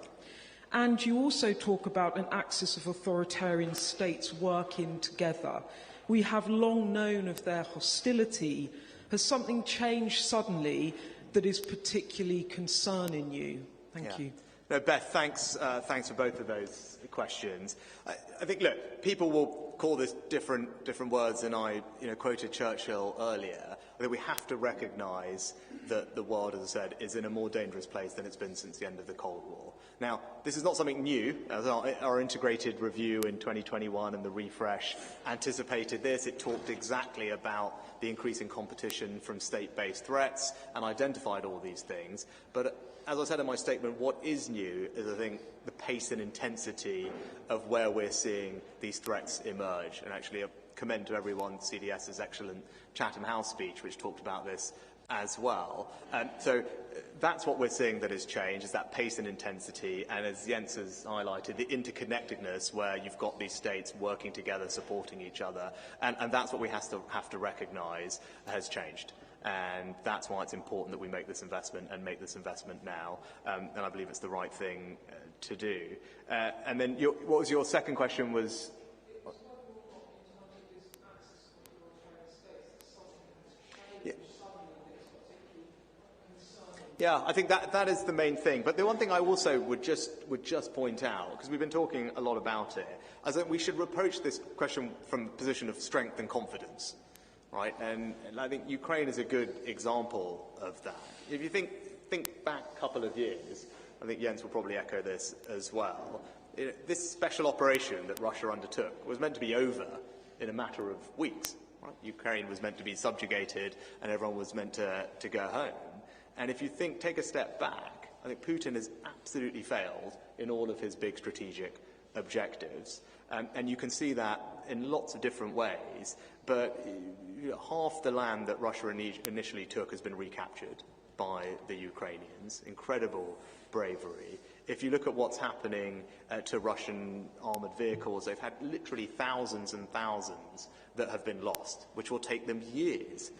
And you also talk about an axis of authoritarian states working together. We have long known of their hostility. Has something changed suddenly that is particularly concerning you? Thank you. No, Beth, thanks for both of those questions. I think, look, people will call this different words, and I quoted Churchill earlier. I think we have to recognise that the world, as I said, is in a more dangerous place than it's been since the end of the Cold War. Now, this is not something new. As our integrated review in 2021 and the refresh anticipated this. It talked exactly about the increasing competition from state-based threats and identified all these things. But as I said in my statement, what is new is, I think, the pace and intensity of where we're seeing these threats emerge. And actually, I commend to everyone CDS's excellent Chatham House speech, which talked about this as well. So that's what we're seeing that has changed, is that pace and intensity, and as Jens has highlighted, the interconnectedness where you've got these states working together, supporting each other, and that's what we have to recognise has changed. And that's why it's important that we make this investment and make this investment now. And I believe it's the right thing to do. And then what was your second question was? Yeah, I think that is the main thing. But the one thing I also would just point out, because we've been talking a lot about it, is that we should approach this question from a position of strength and confidence. Right, and I think Ukraine is a good example of that. If you think back a couple of years, I think Jens will probably echo this as well. This special operation that Russia undertook was meant to be over in a matter of weeks. Right? Ukraine was meant to be subjugated, and everyone was meant to go home. And if you take a step back, I think Putin has absolutely failed in all of his big strategic objectives. And you can see that in lots of different ways, but half the land that Russia initially took has been recaptured by the Ukrainians. Incredible bravery. If you look at what's happening to Russian armoured vehicles, they've had literally thousands and thousands that have been lost, which will take them years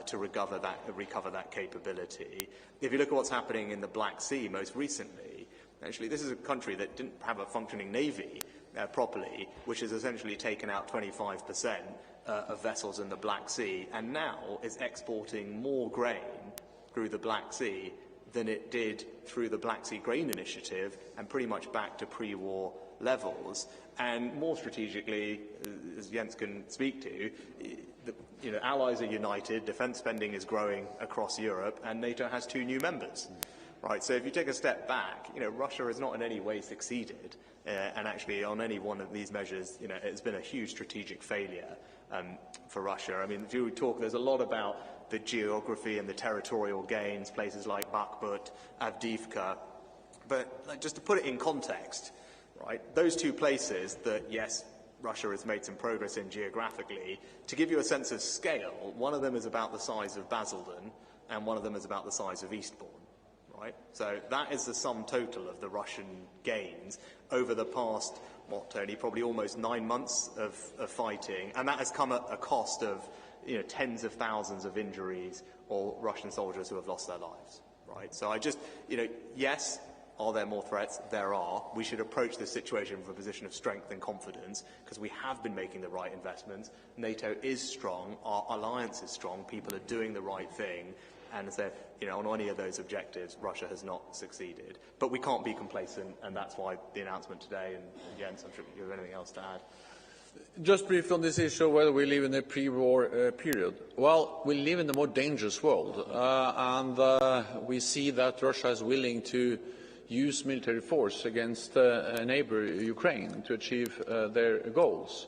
to recover that capability. If you look at what's happening in the Black Sea most recently, actually this is a country that didn't have a functioning navy properly, which has essentially taken out 25% of vessels in the Black Sea, and now is exporting more grain through the Black Sea than it did through the Black Sea Grain Initiative, and pretty much back to pre-war levels. And more strategically, as Jens can speak to, allies are united, defence spending is growing across Europe, and NATO has 2 new members. Right, so if you take a step back, Russia has not in any way succeeded, and actually on any one of these measures, it's been a huge strategic failure for Russia. I mean, if you talk, there's a lot about the geography and the territorial gains, places like Bakhmut, Avdiivka, but just to put it in context, right, those 2 places that, yes, Russia has made some progress in geographically, to give you a sense of scale, one of them is about the size of Basildon, and one of them is about the size of Eastbourne. Right? So that is the sum total of the Russian gains over the past, Tony, probably almost 9 months of fighting, and that has come at a cost of tens of thousands of injuries or Russian soldiers who have lost their lives. Right? So I just, yes, are there more threats? There are. We should approach this situation from a position of strength and confidence, because we have been making the right investments. NATO is strong. Our alliance is strong. People are doing the right thing. And so, on any of those objectives, Russia has not succeeded. But we can't be complacent, and that's why the announcement today, and Jens, I'm sure you have anything else to add. Just briefly on this issue of whether we live in a pre-war period. Well, we live in a more dangerous world, and we see that Russia is willing to use military force against a neighbour, Ukraine, to achieve their goals.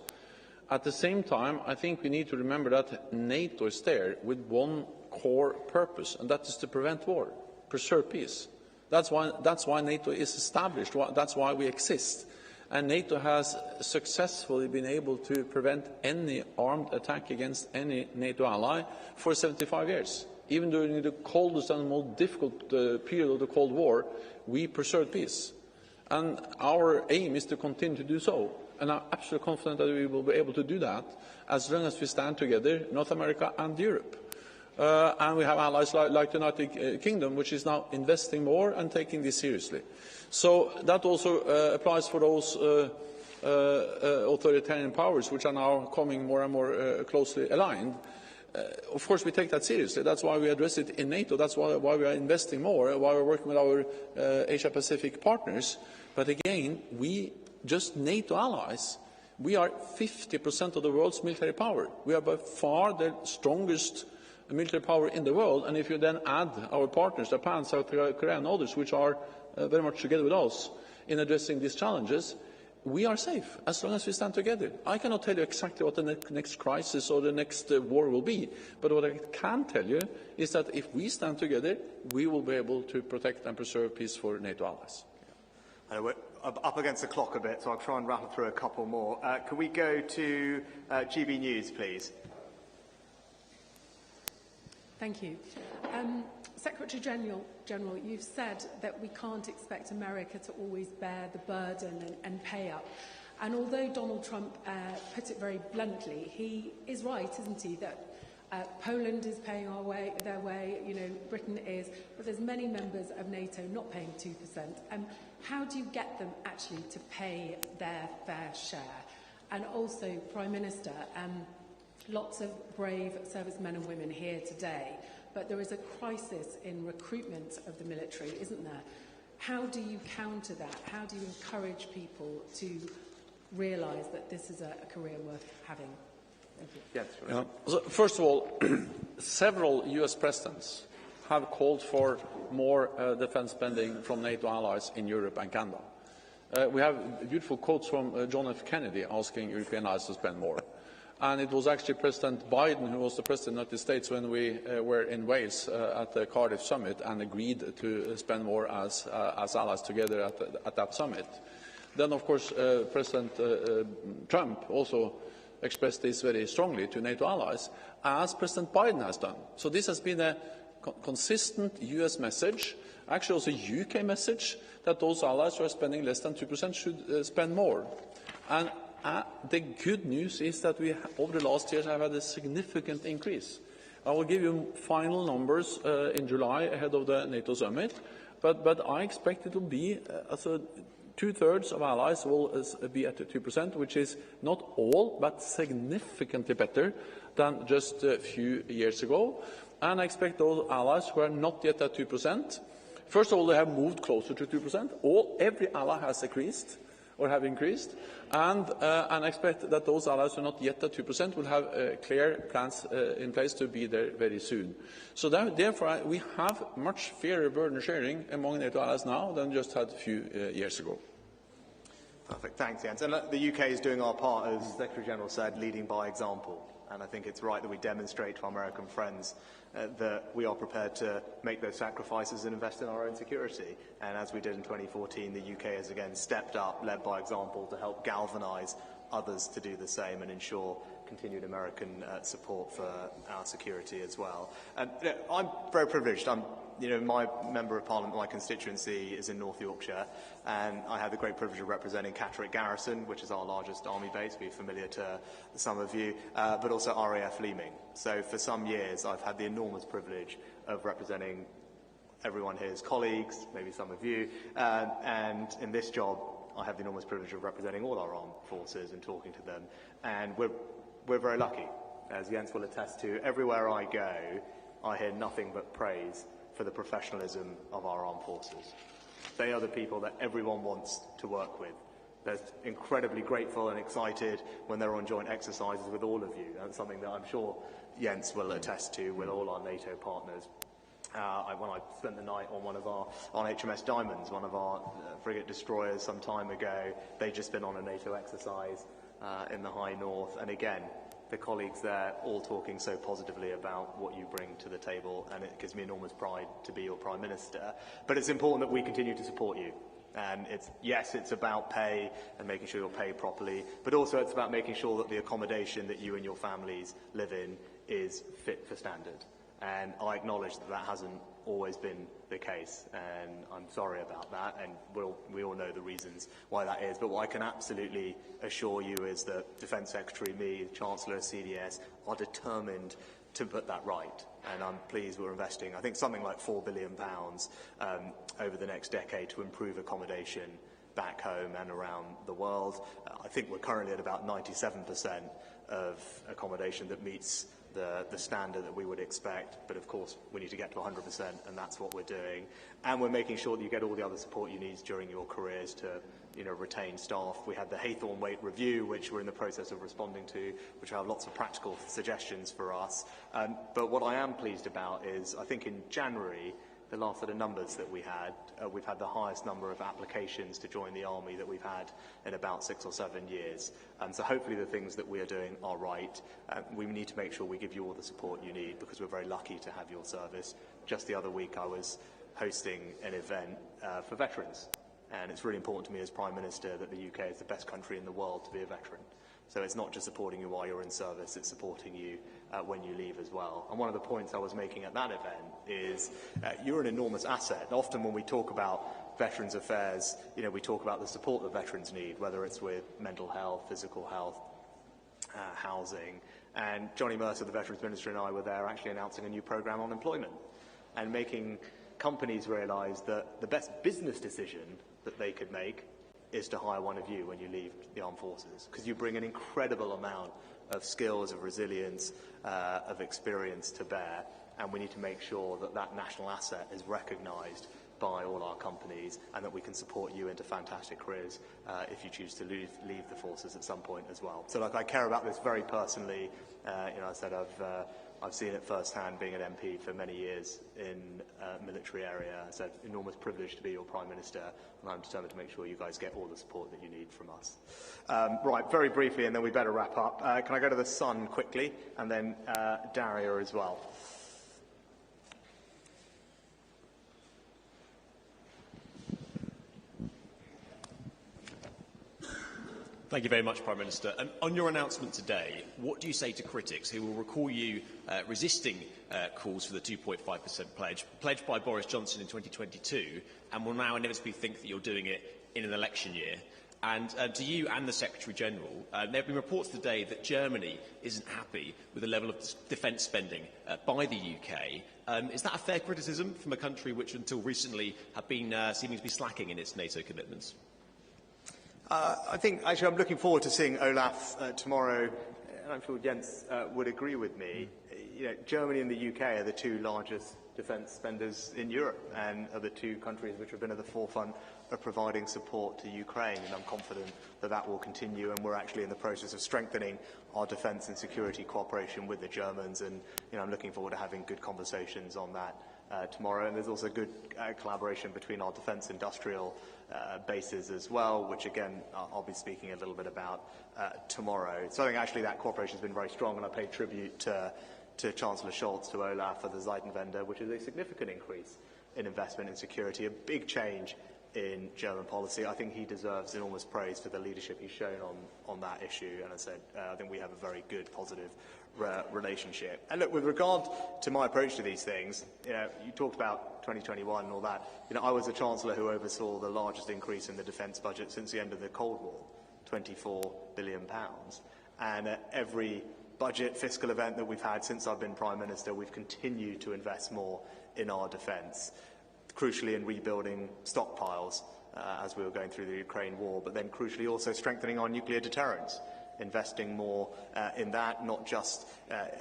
At the same time, I think we need to remember that NATO is there with one core purpose, and that is to prevent war, preserve peace. That's why NATO is established. That's why we exist. And NATO has successfully been able to prevent any armed attack against any NATO ally for 75 years. Even during the coldest and most difficult period of the Cold War, we preserved peace. And our aim is to continue to do so. And I'm absolutely confident that we will be able to do that as long as we stand together, North America and Europe. And we have allies like the United Kingdom, which is now investing more and taking this seriously. So that also applies for those authoritarian powers, which are now coming more and more closely aligned. Of course, we take that seriously. That's why we address it in NATO. That's why we are investing more, why we're working with our Asia-Pacific partners. But again, just NATO allies, we are 50% of the world's military power. We are by far the strongest military power in the world. And if you then add our partners, Japan, South Korea and others, which are very much together with us in addressing these challenges, we are safe as long as we stand together. I cannot tell you exactly what the next crisis or the next war will be, but what I can tell you is that if we stand together, we will be able to protect and preserve peace for NATO allies. We're up against the clock a bit, so I'll try and rattle through a couple more. Can we go to GB News, please? Thank you. Secretary General, you've said that we can't expect America to always bear the burden and pay up. And although Donald Trump put it very bluntly, he is right, isn't he, that Poland is paying their way, Britain is, but there's many members of NATO not paying 2%. How do you get them actually to pay their fair share? And also, Prime Minister, lots of brave servicemen and women here today, but there is a crisis in recruitment of the military, isn't there? How do you counter that? How do you encourage people to realise that this is a career worth having? Thank you. Yes. Yeah. So first of all, several US presidents have called for more defence spending from NATO allies in Europe and Canada. We have beautiful quotes from John F. Kennedy asking European allies to spend more. And it was actually President Biden who was the President of the United States when we were in Wales at the Cardiff summit and agreed to spend more as allies together at that summit. Then, of course, President Trump also expressed this very strongly to NATO allies, as President Biden has done. So this has been a consistent US message, actually also a UK message, that those allies who are spending less than 2% should spend more. And the good news is that we, over the last years, have had a significant increase. I will give you final numbers in July ahead of the NATO summit, but I expect it will be two-thirds of allies will be at 2%, which is not all, but significantly better than just a few years ago. And I expect those allies who are not yet at 2%, first of all, they have moved closer to 2%. Every ally has increased, or have increased, and I expect that those allies who are not yet at 2% will have clear plans in place to be there very soon. So therefore, we have much fairer burden sharing among NATO allies now than just had a few years ago. Perfect. Thanks, Jens. And the UK is doing our part, as the Secretary General said, leading by example. And I think it's right that we demonstrate to our American friends that we are prepared to make those sacrifices and invest in our own security. And as we did in 2014, the UK has again stepped up, led by example, to help galvanise others to do the same and ensure continued American support for our security as well. I'm very privileged. My Member of Parliament, my constituency is in North Yorkshire, and I have the great privilege of representing Catterick Garrison, which is our largest army base, be familiar to some of you, but also RAF Leeming. So for some years, I've had the enormous privilege of representing everyone here's colleagues, maybe some of you, and in this job, I have the enormous privilege of representing all our armed forces and talking to them, and we're very lucky. As Jens will attest to, everywhere I go, I hear nothing but praise for the professionalism of our armed forces. They are the people that everyone wants to work with. They're incredibly grateful and excited when they're on joint exercises with all of you. That's something that I'm sure Jens will attest to with all our NATO partners. When I spent the night on HMS Diamonds, one of our frigate destroyers some time ago, they'd just been on a NATO exercise in the High North, and again, the colleagues there all talking so positively about what you bring to the table, and it gives me enormous pride to be your Prime Minister. But it's important that we continue to support you. And it's about pay and making sure you're paid properly, but also it's about making sure that the accommodation that you and your families live in is fit for standard. And I acknowledge that that hasn't always been the case, and I'm sorry about that, and we all know the reasons why that is. But what I can absolutely assure you is that Defence Secretary, me, Chancellor, CDS are determined to put that right. And I'm pleased we're investing, I think, something like £4 billion over the next decade to improve accommodation back home and around the world. I think we're currently at about 97% of accommodation that meets the standard that we would expect, but of course we need to get to 100%, and that's what we're doing. And we're making sure that you get all the other support you need during your careers to, retain staff. We had the Haythorne-Waite review, which we're in the process of responding to, which have lots of practical suggestions for us. But what I am pleased about is, I think in January, the last set of numbers that we've had the highest number of applications to join the Army that we've had in about 6 or 7 years. So hopefully the things that we are doing are right. We need to make sure we give you all the support you need, because we're very lucky to have your service. Just the other week I was hosting an event for veterans, and it's really important to me as Prime Minister that the UK is the best country in the world to be a veteran. So it's not just supporting you while you're in service, it's supporting you when you leave as well. And one of the points I was making at that event is you're an enormous asset. Often when we talk about Veterans Affairs, we talk about the support that veterans need, whether it's with mental health, physical health, housing. And Johnny Mercer, the Veterans Minister, and I were there actually announcing a new programme on employment and making companies realise that the best business decision that they could make is to hire one of you when you leave the armed forces, because you bring an incredible amount of skills, of resilience, of experience to bear, and we need to make sure that that national asset is recognised by all our companies, and that we can support you into fantastic careers if you choose to leave the forces at some point as well. So, I care about this very personally. I said I've seen it firsthand, being an MP for many years in a military area. It's an enormous privilege to be your Prime Minister, and I'm determined to make sure you guys get all the support that you need from us. Right, very briefly, and then we better wrap up. Can I go to the Sun quickly, and then Daria as well? Thank you very much, Prime Minister. On your announcement today, what do you say to critics who will recall you resisting calls for the 2.5% pledge, pledged by Boris Johnson in 2022, and will now inevitably think that you're doing it in an election year? And to you and the Secretary-General, there have been reports today that Germany isn't happy with the level of defence spending by the UK. Is that a fair criticism from a country which until recently had been seeming to be slacking in its NATO commitments? I think, actually, I'm looking forward to seeing Olaf tomorrow, and I'm sure Jens would agree with me. Germany and the UK are the two largest defence spenders in Europe, and are the two countries which have been at the forefront of providing support to Ukraine, and I'm confident that that will continue, and we're actually in the process of strengthening our defence and security cooperation with the Germans, and I'm looking forward to having good conversations on that tomorrow. And there's also good collaboration between our defence industrial bases as well, which again I'll be speaking a little bit about tomorrow. So I think actually that cooperation has been very strong, and I pay tribute to Chancellor Scholz, to Olaf, for the Zeitenwende, which is a significant increase in investment in security, a big change in German policy. I think he deserves enormous praise for the leadership he's shown on that issue, and as I said, I think we have a very good, positive relationship. And look, with regard to my approach to these things, you talked about 2021 and all that. I was a Chancellor who oversaw the largest increase in the defence budget since the end of the Cold War, £24 billion. And at every budget fiscal event that we've had since I've been Prime Minister, we've continued to invest more in our defence, crucially in rebuilding stockpiles as we were going through the Ukraine war, but then crucially also strengthening our nuclear deterrence, investing more in that, not just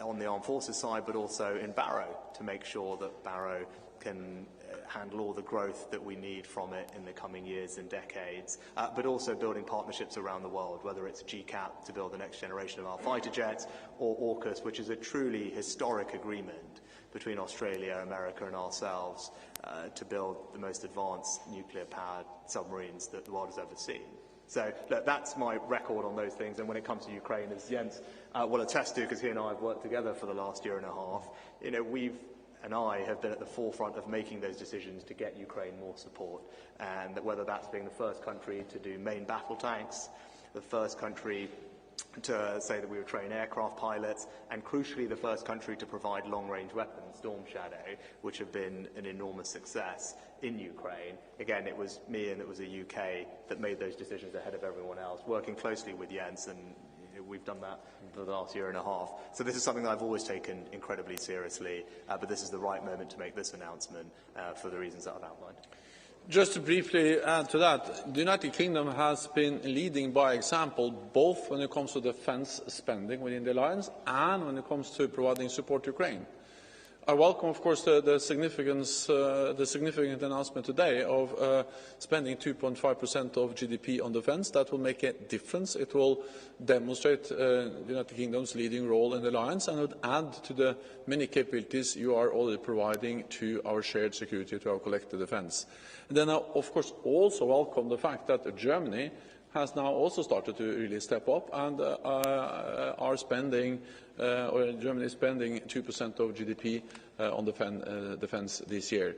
on the armed forces side, but also in Barrow, to make sure that Barrow can handle all the growth that we need from it in the coming years and decades, but also building partnerships around the world, whether it's GCAP to build the next generation of our fighter jets, or AUKUS, which is a truly historic agreement between Australia, America and ourselves to build the most advanced nuclear-powered submarines that the world has ever seen. So look, that's my record on those things. And when it comes to Ukraine, as Jens will attest to, because he and I have worked together for the last year and a half, I have been at the forefront of making those decisions to get Ukraine more support. And that whether that's being the first country to do main battle tanks, the first country to say that we would train aircraft pilots, and crucially the first country to provide long-range weapons, Storm Shadow, which have been an enormous success in Ukraine. Again, it was me and it was the UK that made those decisions ahead of everyone else, working closely with Jens, and we've done that for the last year and a half. So this is something that I've always taken incredibly seriously, but this is the right moment to make this announcement for the reasons that I've outlined. Just to briefly add to that, the United Kingdom has been leading by example, both when it comes to defence spending within the alliance and when it comes to providing support to Ukraine. I welcome, of course, the significant announcement today of spending 2.5% of GDP on defence. That will make a difference. It will demonstrate the United Kingdom's leading role in the alliance, and would add to the many capabilities you are already providing to our shared security, to our collective defence. And then I, of course, also welcome the fact that Germany has now also started to really step up and are spending, or Germany is spending 2% of GDP on defence this year.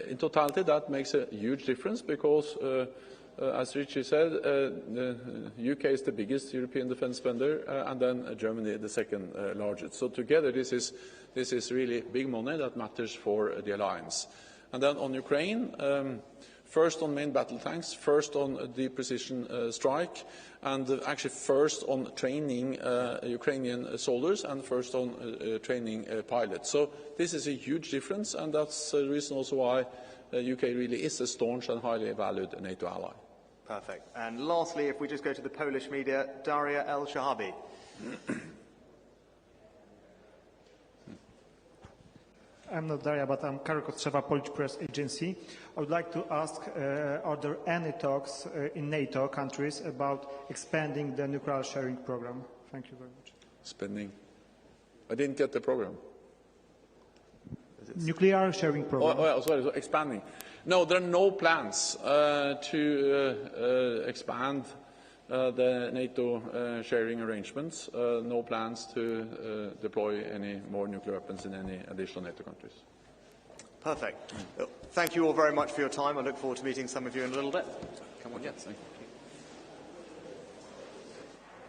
In totality, that makes a huge difference because, as Richie said, the UK is the biggest European defence spender, and then Germany the second largest. So together, this is really big money that matters for the alliance. And then on Ukraine. First on main battle tanks, first on deep precision strike, and actually first on training Ukrainian soldiers, and first on training pilots. So this is a huge difference, and that's the reason also why the UK really is a staunch and highly valued NATO ally. Perfect. And lastly, if we just go to the Polish media, Daria El-Shahabi. I'm not Daria, but I'm Karol Kostrzewa, Polish Press Agency. I would like to ask, are there any talks in NATO countries about expanding the nuclear sharing program? Thank you very much. Spending? I didn't get the program. Nuclear sharing program. Oh, sorry, so expanding. No, there are no plans to expand the NATO sharing arrangements, no plans to deploy any more nuclear weapons in any additional NATO countries. Perfect. Thank you all very much for your time. I look forward to meeting some of you in a little bit. Come on, yes. Thank you.